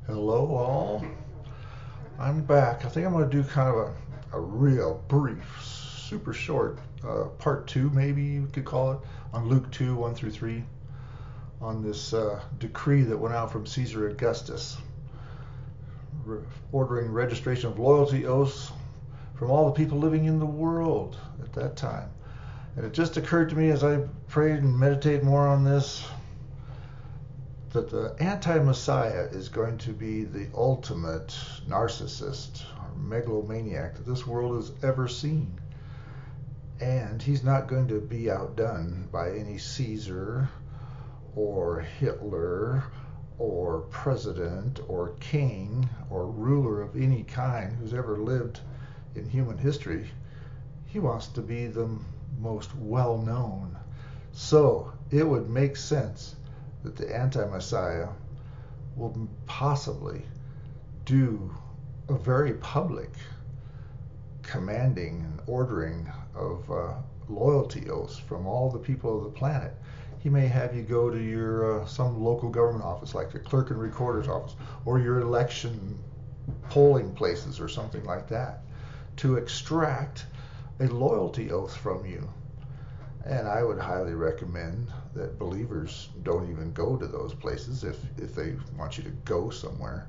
Hello, all. I'm back. I think I'm going to do kind of a real brief, super short part two, maybe you could call it, on Luke 2 1 through 3, on this decree that went out from Caesar Augustus, ordering registration of loyalty oaths from all the people living in the world at that time. And it just occurred to me as I prayed and meditated more on this that the anti-Messiah is going to be the ultimate narcissist or megalomaniac that this world has ever seen. And he's not going to be outdone by any Caesar or Hitler or president or king or ruler of any kind who's ever lived in human history. He wants to be the most well-known. So it would make sense that the anti-Messiah will possibly do a very public commanding and ordering of loyalty oaths from all the people of the planet. He may have you go to your some local government office, like the clerk and recorder's office, or your election polling places or something like that, to extract a loyalty oath from you. And I would highly recommend that believers don't even go to those places if they want you to go somewhere.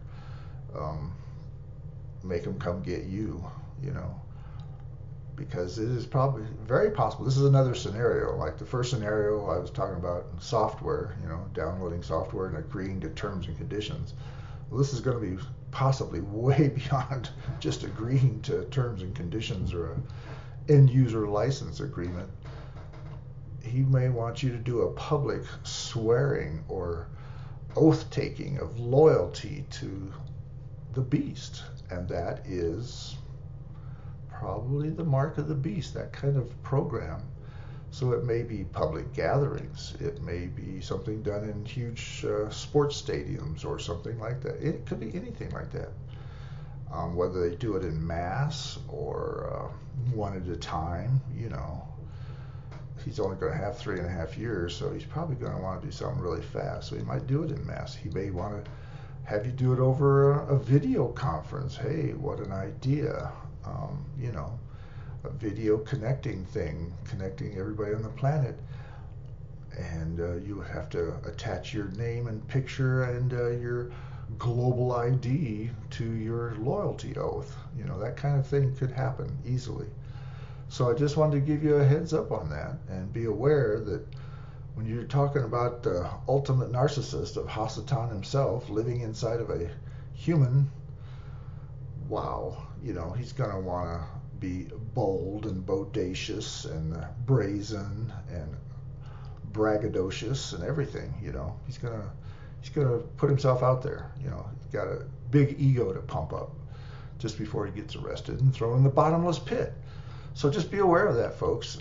Make them come get you, because it is probably very possible. This is another scenario, like the first scenario I was talking about, software, downloading software and agreeing to terms and conditions. Well, this is going to be possibly way beyond just agreeing to terms and conditions or an end user license agreement. He may want you to do a public swearing or oath taking of loyalty to the beast, and that is probably the mark of the beast, that kind of program. So it may be public gatherings, it may be something done in huge sports stadiums or something like that. It could be anything like that. Whether they do it in mass or one at a time, he's only going to have 3.5 years, so he's probably going to want to do something really fast. So he might do it in mass. He may want to have you do it over a video conference. Hey, what an idea. A video connecting thing, connecting everybody on the planet. And you would have to attach your name and picture and your global ID to your loyalty oath. That kind of thing could happen easily. So I just wanted to give you a heads up on that and be aware that when you're talking about the ultimate narcissist of Hasatan himself living inside of a human, wow, he's going to want to be bold and bodacious and brazen and braggadocious and everything. He's going to put himself out there. He's got a big ego to pump up just before he gets arrested and thrown in the bottomless pit. So just be aware of that, folks.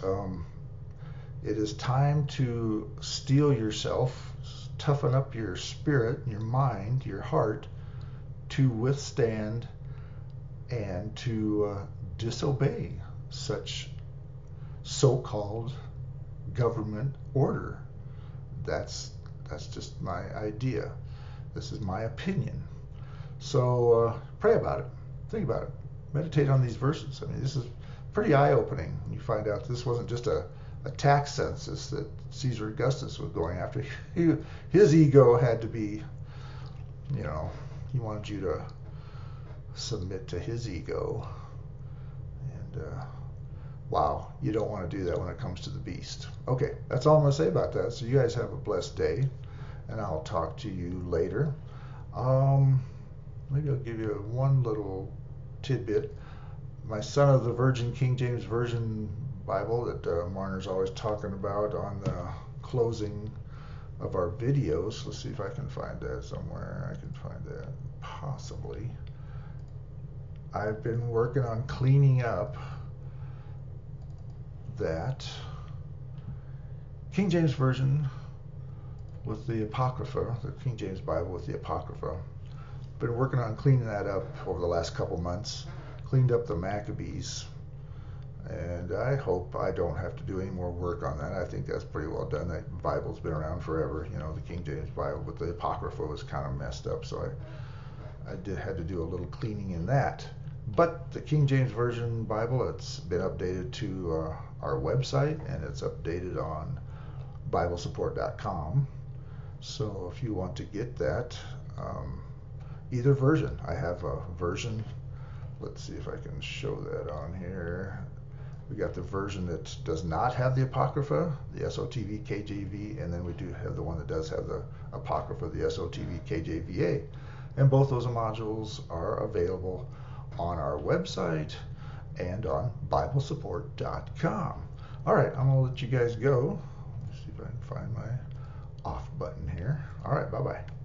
It is time to steel yourself, toughen up your spirit, your mind, your heart to withstand and to disobey such so-called government order. That's just my idea. This is my opinion. So pray about it. Think about it. Meditate on these verses. This is pretty eye-opening. You find out this wasn't just a tax census that Caesar Augustus was going after. His ego had to be, he wanted you to submit to his ego. And wow, you don't want to do that when it comes to the beast. Okay, that's all I'm going to say about that. So you guys have a blessed day, and I'll talk to you later. Maybe I'll give you one little tidbit. My Son of the Virgin King James Version Bible that Marner's always talking about on the closing of our videos. Let's see if I can find that somewhere. I can find that possibly. I've been working on cleaning up that King James Version with the Apocrypha, the King James Bible with the Apocrypha. Been working on cleaning that up over the last couple months. Cleaned up the Maccabees, and I hope I don't have to do any more work on that. I think that's pretty well done. That Bible's been around forever, the King James Bible, but the Apocrypha was kind of messed up, so had to do a little cleaning in that. But the King James Version Bible, it's been updated to our website, and it's updated on BibleSupport.com. So if you want to get that, either version. I have a version. Let's see if I can show that on here. We got the version that does not have the Apocrypha, the SOTV KJV, and then we do have the one that does have the Apocrypha, the SOTV KJVA. And both those modules are available on our website and on BibleSupport.com. All right, I'm going to let you guys go. Let's see if I can find my off button here. All right, bye-bye.